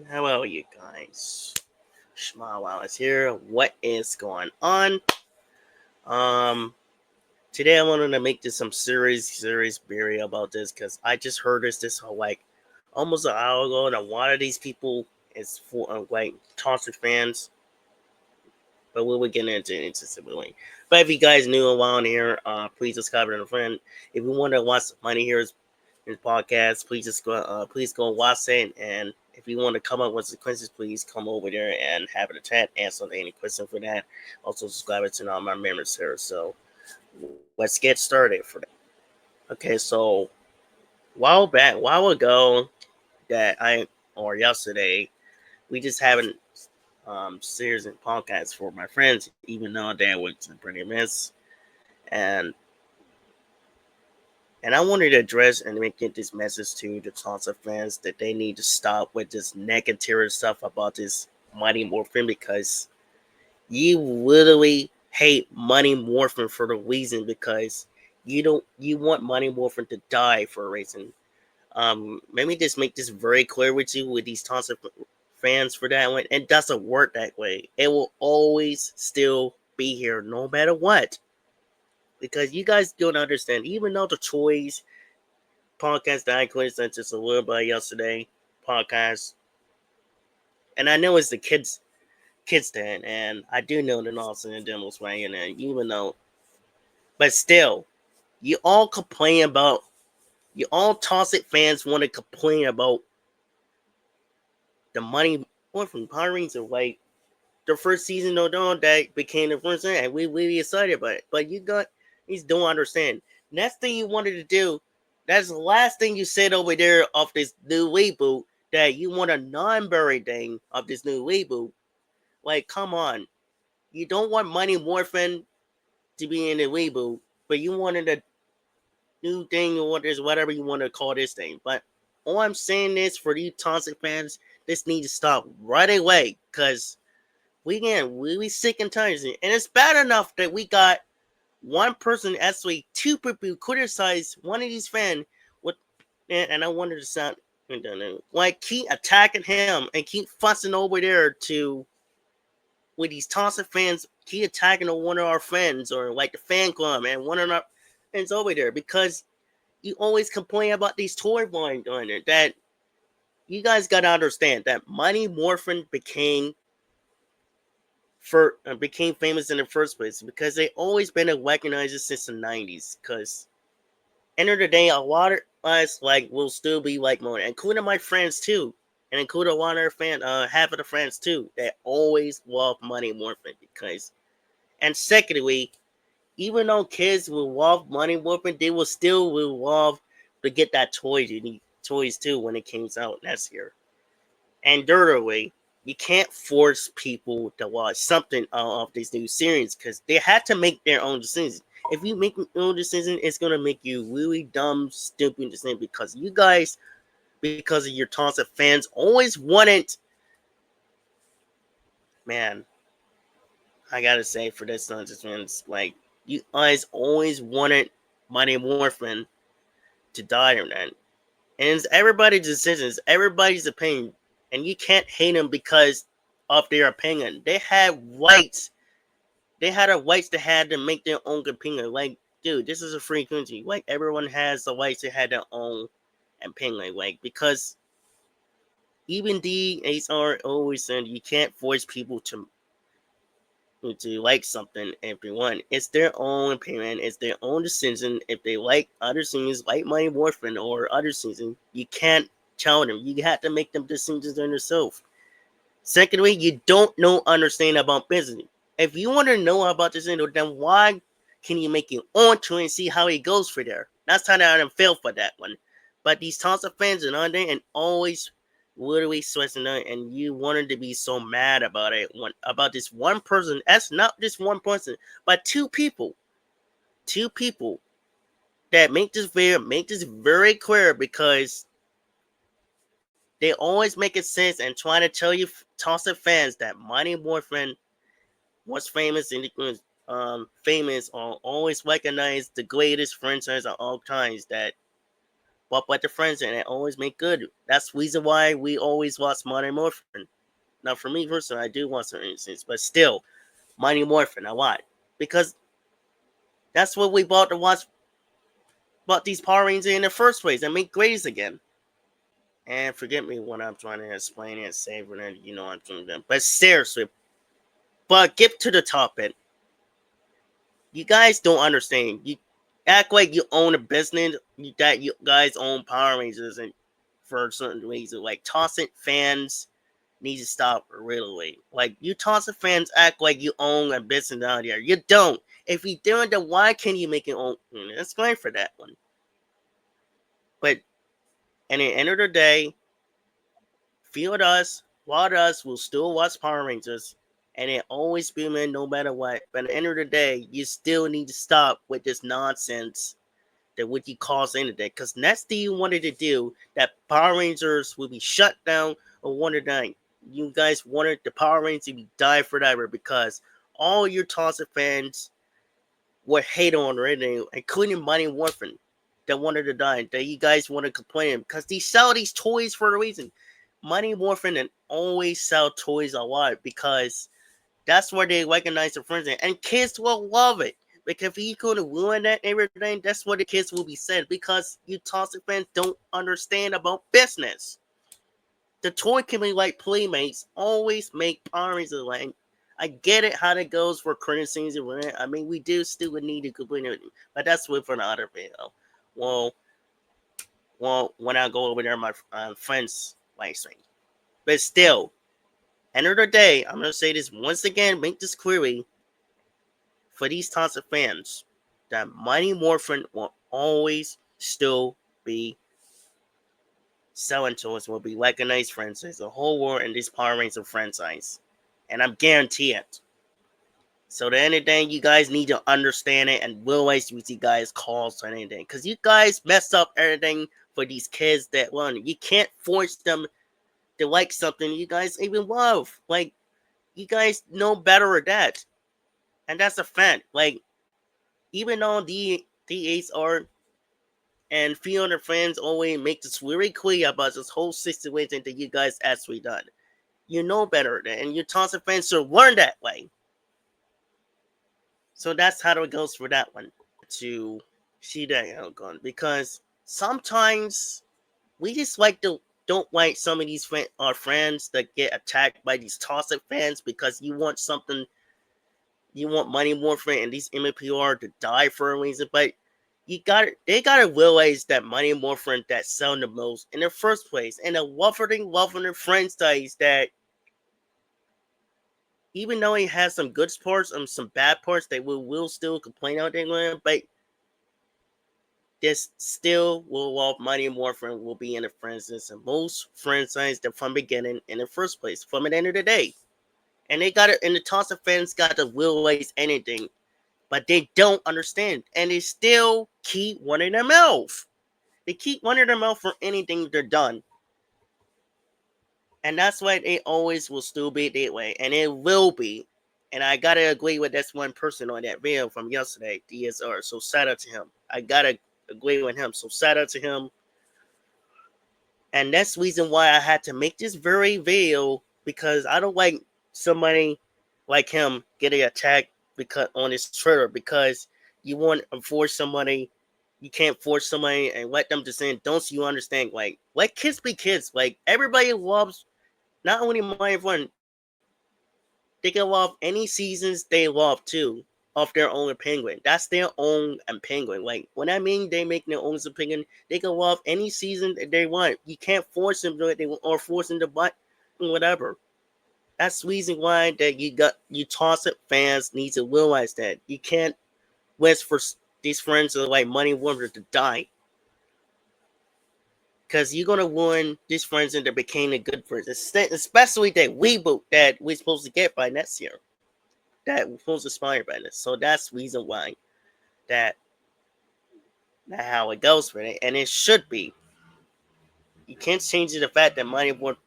How are you guys? Shma Wallace here. What is going on? Um, Today I wanted to make this some serious theory about this because I just heard this whole like almost an hour ago, and one of these people is for like toxic fans. But we will get into civility. But if you guys new around here, please subscribe and a friend. If you want to watch money here, his podcast, please go and watch it. And if you want to come up with some questions, please come over there and have a chat, answer any question for that. Also subscribe to all my members here. So let's get started for that. Okay, so while ago that I or yesterday, we just haven't series and podcasts for my friends, even though they were pretty miss. And And I wanted to address and get this message to the Tulsa fans that they need to stop with this negative stuff about this Mighty Morphin because you literally hate Money Morphin for the reason because you want Money Morphin to die for a reason. Let me just make this very clear with you with these Tulsa fans for that one. It doesn't work that way. It will always still be here no matter what. Because you guys don't understand, even though the choice podcast that I criticized just a little bit yesterday podcast, and I know it's the kids then, and I do know the Nelson and demos right in there, even though, but still, you all complain about, you all Toxic fans want to complain about the money or from Power Rangers or like the first season of Dawn that became the first thing, and we really excited about it. But you don't understand. Next thing you wanted to do, that's the last thing you said over there of this new reboot that you want a non-buried thing of this new reboot. Like, come on, you don't want Money Morphin to be in the reboot, but you wanted a new thing or whatever you want to call this thing. But all I'm saying is for you Toxic fans, this needs to stop right away because we get really sick and tired, and it's bad enough that we got one person, actually two people, criticize one of these fans with, and I wanted to sound like keep attacking him and keep fussing over there to with these toxic fans, keep attacking one of our friends or like the fan club and one of our friends over there because you always complain about these toy lines on there that you guys gotta understand that Money Morphin became famous in the first place because they always been recognized since the 90s. Because end of the day, a lot of us like will still be like more, including my friends too, and including a lot of half of the friends too, that always love Money Morphin because. And secondly, even though kids will love Money Morphin, they will love to get that toys too when it comes out next year. And thirdly, you can't force people to watch something of these new series because they had to make their own decisions. If you make your own decision, it's gonna make you really dumb, stupid decision because you guys, because of your toxic fans, always wanted. Man, I gotta say for this nonsense, fans, like you guys always wanted Money Morphin to die or not. And it's everybody's decisions, everybody's opinion, and you can't hate them because of their opinion. They had rights. They had a rights to have to make their own opinion. Like, dude, this is a free country. Like, everyone has the rights to have their own opinion. Like, because even the HR always said you can't force people to like something if they want. It's their own opinion. It's their own decision. If they like other things, like Mighty Morphin or other season, you can't tell them. You have to make them decisions on yourself. Secondly, you don't know understand about business. If you want to know about this, then why can you make your own choice and see how it goes for there? That's how I feel for that one. But these tons of fans are on there and always literally stressing out, and you wanted to be so mad about it about this one person. That's not just one person, but two people that make this very clear because they always make it sense and trying to tell you toxic fans that Mighty Morphin was famous and famous or always recognized the greatest franchise of all times that bought by the friends and it always make good. That's the reason why we always watch Mighty Morphin. Now, for me personally, I do watch certain instances, but still, Mighty Morphin, I watch because that's what we bought to watch. Bought these Power Rangers in the first place and make grades again. And forget me when I'm trying to explain it, saving it, I'm doing them. But seriously, but get to the topic. You guys don't understand. You act like you own a business that you guys own Power Rangers and for certain reasons. Like toxic fans need to stop really. Like you toxic fans act like you own a business out there. You don't. If you don't, then why can't you make your own? Let's go for that one. But at the end of the day, Field us, Wild us will still watch Power Rangers, and it always be man no matter what. But at the end of the day, you still need to stop with this nonsense that what you cause anything. Because next thing you wanted to do, that Power Rangers will be shut down or wanted to. You guys wanted the Power Rangers to be die forever because all your toxic fans were hate on it, including Mighty Morphin that wanted to die. That you guys want to complain because they sell these toys for a reason. Mighty Morphin and always sell toys a lot because that's where they recognize their friends and kids will love it. Because if you could ruin that and everything, that's what the kids will be said because you toxic fans don't understand about business. The toy company like Playmates always make Power Rangers like I get it how that goes for current scenes and rent. I mean we do still need to complete it, but that's with another video. Well, when I go over there, my friends like saying, but still, end of the day, I'm gonna say this once again, make this query for these toxic fans that Mighty Morphin will always still be selling to us, will be recognized franchise, the whole world in these Power Rangers franchise. And I'm guarantee it. So the end of the day, you guys need to understand it and realize what you guys cause or anything. Because you guys mess up everything for these kids that want. You can't force them to like something you guys even love. Like, you guys know better at that. And that's a fact. Like, even though the are and few other friends always make this very clear about this whole situation that you guys actually done. You know better than, and your toxic fans should learn that way. So that's how it goes for that one. To see that outcome because sometimes we just like to don't like some of these our friends that get attacked by these toxic fans because you want something, you want money more for it, and these MPR to die for a reason. But they gotta realize that money more friend that sell the most in the first place, and the loving their friends studies that even though he has some good parts and some bad parts, they will still complain out there, but this still will involve Mighty Morphin will be in the franchise and most franchise that from beginning in the first place, from the end of the day. And they got it, and the toxic fans got to realize anything, but they don't understand. And they still keep wanting their mouth. They keep wanting their mouth for anything they're done. And that's why they always will still be that way. And it will be. And I gotta agree with this one person on that video from yesterday, DSR. So shout out to him. I gotta agree with him. So shout out to him. And that's the reason why I had to make this very video because I don't like somebody like him getting attacked because on his Twitter because you want to force somebody, you can't force somebody and let them just say, don't you understand? Like, let kids be kids. Like, everybody loves not only my fun, they can love any seasons they love too of their own opinion. That's their own opinion. Like when I mean they make their own opinion, they can love any season that they want. You can't force them to do it or force them to buy whatever. That's the reason why that you toxic fans need to realize that you can't wish for these friends that are like money warmers to die. Because you're gonna ruin these friends that became a good friends, especially that reboot that we're supposed to get by next year. That we're supposed to inspire by this. So that's the reason why that how it goes for it. And it should be. You can't change the fact that Mighty Morphin,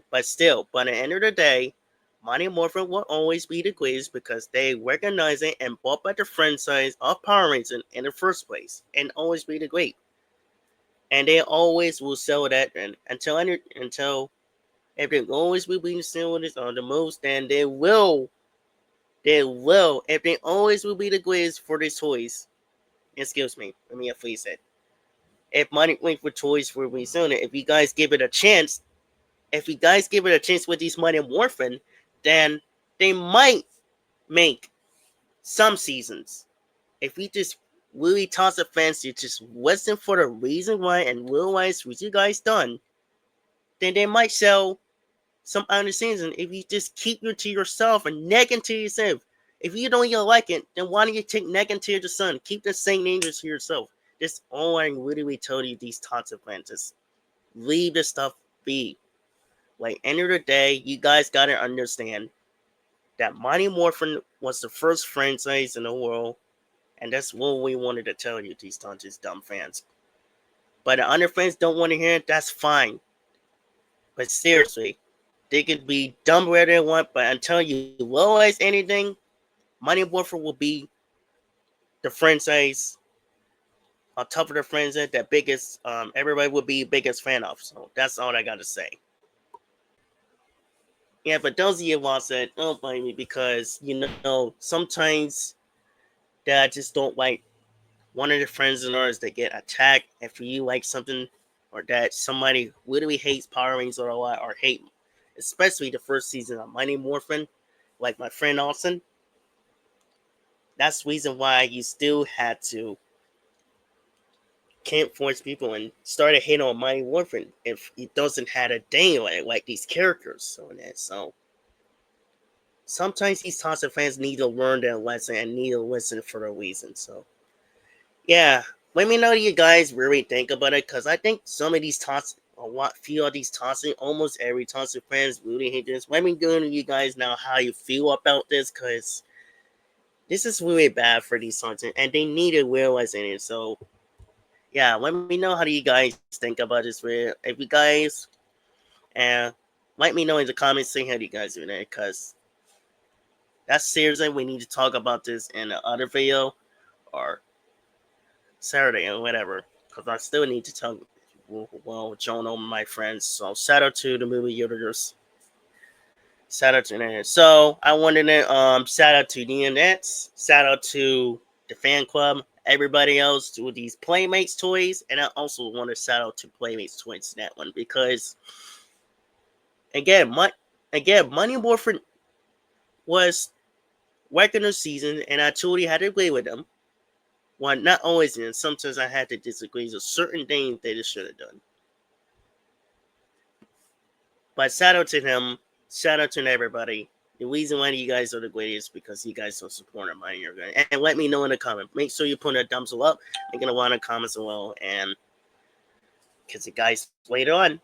but still, by the end of the day, Mighty Morphin will always be the greatest because they recognize it and bought by the franchise of Power Rangers in the first place and always be the great. and they always will sell that, and until everything always will be selling this on the most, and they will everything always will be the greatest for these toys. Excuse me, let me please it. If money went for toys for reselling it, if you guys give it a chance, with these money morphin, then they might make some seasons. If we just really toss a fence, you just listen for the reason why and realize what you guys done, then they might sell some other season. If you just keep it to yourself and neck into yourself, if you don't even like it, then why don't you take neck into the sun? Keep the same names to yourself. That's all I literally told you. These thoughts of plans, leave the stuff be. Like end of the day, you guys gotta understand that Mighty Morphin was the first franchise in the world, and that's what we wanted to tell you. These tons dumb fans, but the other fans don't want to hear it. That's fine. But seriously, they could be dumb wherever they want, but until you realize anything, Mighty Morphin will be the franchise on top of the franchise that biggest everybody will be biggest fan of. So that's all I gotta say. Yeah, but those of you who said, don't blame me because sometimes that I just don't like one of the friends of ours that get attacked if you like something or that somebody literally hates Power Rangers or a lot or hate, especially the first season of Mighty Morphin, like my friend Austin. That's the reason why you still had to can't force people and start a hate on Mighty Morphin if it doesn't have a day like these characters. So sometimes these toxic fans need to learn their lesson and need to listen for a reason. So yeah, let me know what you guys really think about it, because I think some of these toxic, or what few of these toxic, almost every toxic fans really hate this. Let me know to you guys now how you feel about this, because this is really bad for these toxic, and they need to realize it. So yeah, let me know how do you guys think about this. If you guys and let me know in the comments saying how do you guys do that, because that's seriously we need to talk about this in the other video or Saturday or whatever, because I still need to tell join all my friends. So shout out to the movie universe. Shout out to that. So I wanted to shout out to the Nets. Shout out to the fan club. Everybody else with these playmates toys, and I also want to shout out to playmates toys that one, because again, Money Morphin was regular season, and I truly had to agree with them. Well, not always, and sometimes I had to disagree with certain things they just should have done. But shout out to him. Shout out to everybody. The reason why you guys are the greatest is because you guys don't support my and let me know in the comment. Make sure you put a thumbs up. I'm gonna want to comments as well, and because the guys later on.